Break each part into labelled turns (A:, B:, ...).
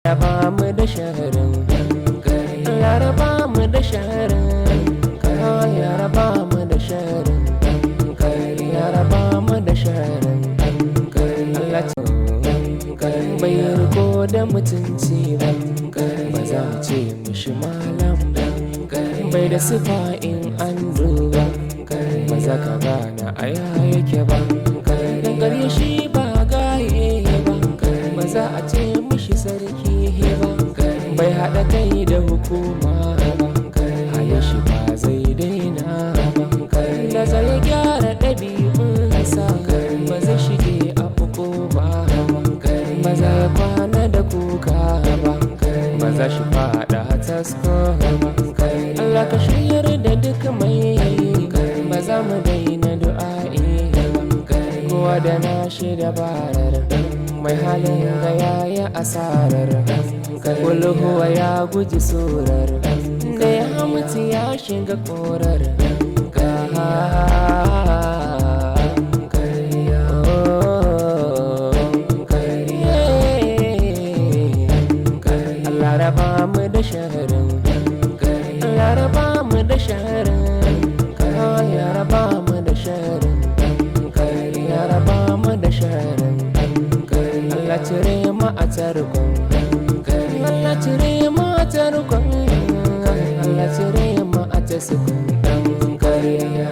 A: Raba mu da shaharin Allah raba mu da shaharin ya raba mu da shaharin ya raba mu da shaharin Allah bai riko da mutunci ba ba za mu ce mishi malam ba bai da sifa in an duba ba za ka gana aya yake ba gare shi ba gaye ba ba za a ce mishi sarki ba bai haɗa kai da hukuma ba haya shi ba zai daina ba da zai gyara ɗabi'unsa ba zai shige a uku ba ba za ya kwana da kuka ba za shi faɗa tasko ba Allah ka shiryar da duk mai ba za mu daina du'a'i kowa da nashi dabarar mai halin ga yayi asarar kulhuwa ya guji surar da ya mutu ya shiga korar Allah raba mu da shaharin Allah raba mu da shaharin ya raba mu da shaharin ya raba mu da shaharin Allah cire mu a tarkon Allah cire mu a tarkon Allah cire mu a tasukun dan kariya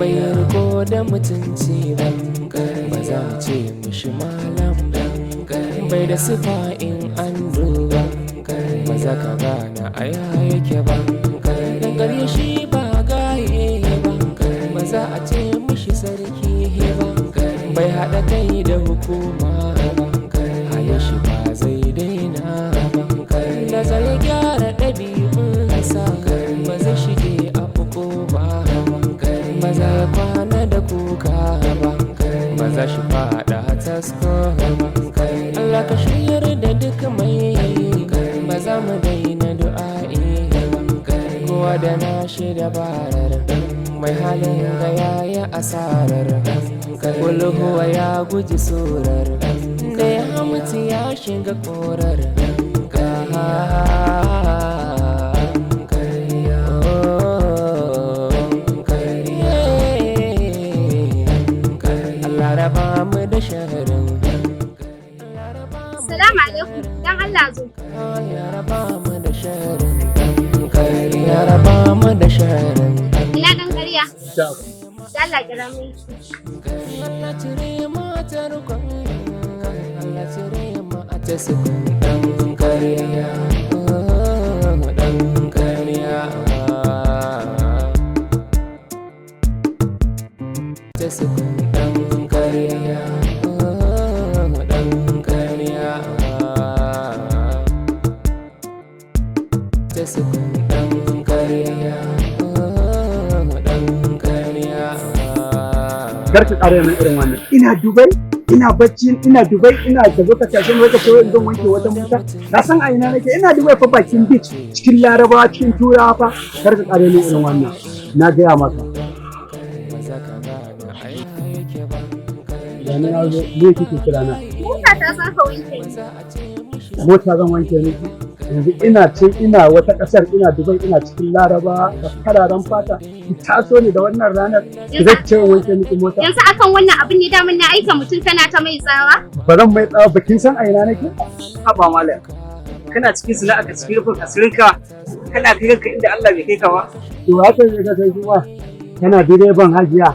A: bai riko da mutunci ba ba za mu ce mishi malam ba bai da sifa in an duba ba za ka gana aya yake ba gare shi ba gaye ba ba za a ce mishi sarki ba bai haɗa kai da hukuma ba haya shi ba zai daina ba da zai gyara ɗabi'unsa ba zai shige a uku ba ba za ya kwana da kuka ba za shi faɗa tasko ba Allah ka shiryar da duk mai ba za mu daina du'a'i kowa da nashi dabarar mai halin ga yayi asarar kulhuwa ya guji surar da ya mutu ya shiga korar Allah raba mu da shaharin
B: Assalamu alaikum, dan Allah zo.
A: ya raba mu da shaharin ya raba mu da shaharin
B: Ina dan ƙarya. Da Allah kira mai.
A: Allah cire mu a tarkon Allah cire mu a tasukun dan kariya dan kariya tasukun dan kariya dan kariya tasukun dan kariya dan kariya
C: kar ka ƙara min irin wannan. Ina Dubai, ina bacci, ina Dubai, ina da zo ka tashi wata ko in zan wanke wata mota. Na san a ina nake. Ina Dubai fa bakin beach, cikin Larabawa, cikin Turawa fa. Kar ka ƙara min irin wannan. Na gaya maka. Da ni na zo, me kike kira na?
B: Mota ta san ka wanke ni.
C: Mota zan wanke miki. Yanzu ina can ina wata ƙasar, ina Dubai, ina cikin Laraba da fararen fata. Ki taso ni da wannan ranar. Ki zai ce wanke miki mota.
B: Yanzu akan wannan abin ne damun na aika mutum kana ta mai tsawa?
C: Ba zan mai tsawa ba, kin san a ina nake?
D: Haba malam, kana cikin sana'a ka cikin rufin asirinka, kana kai kanka inda Allah bai kai ka ba.
C: To haka ne ka kai kuma kana direban hajiya.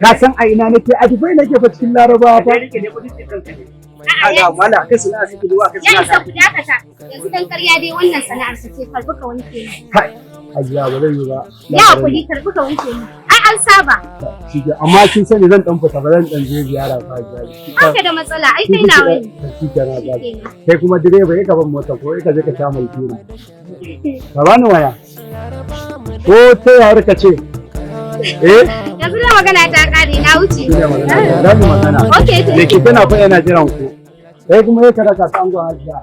C: Ka san a ina nake? A Dubai nake fa cikin Larabawa fa.
D: Ka rike ne kudin kanka ne. Kaga malam akan sana'a suke zuwa akan
B: Ya isa
D: sana'a.
B: ku dakata. Yanzu dan ƙarya dai wannan sana'ar sa ce karbi ka wanke ni.
C: Kai, hajiya ba zan yi ba.
B: Ya hakuri karbi ka wanke ni. Ai an saba.
C: Shi ke, amma kin sani zan dan fita ba zan dan je ziyara fa hajiya.
B: Haka da matsala ai kai nawa ne.
C: Shi ke na ga. Kai kuma direba ya ka ban mota ko ka je ka sha mai tura. Ka bani waya. Ko ta yawar ka ce?
B: Yanzu da magana ta kare na wuce.
C: Shi ne magana. Za mu magana.
B: Okay, to.
C: Da ke tana fa yana jiran ku. Kai kuma ya ka raka ta angon hajiya.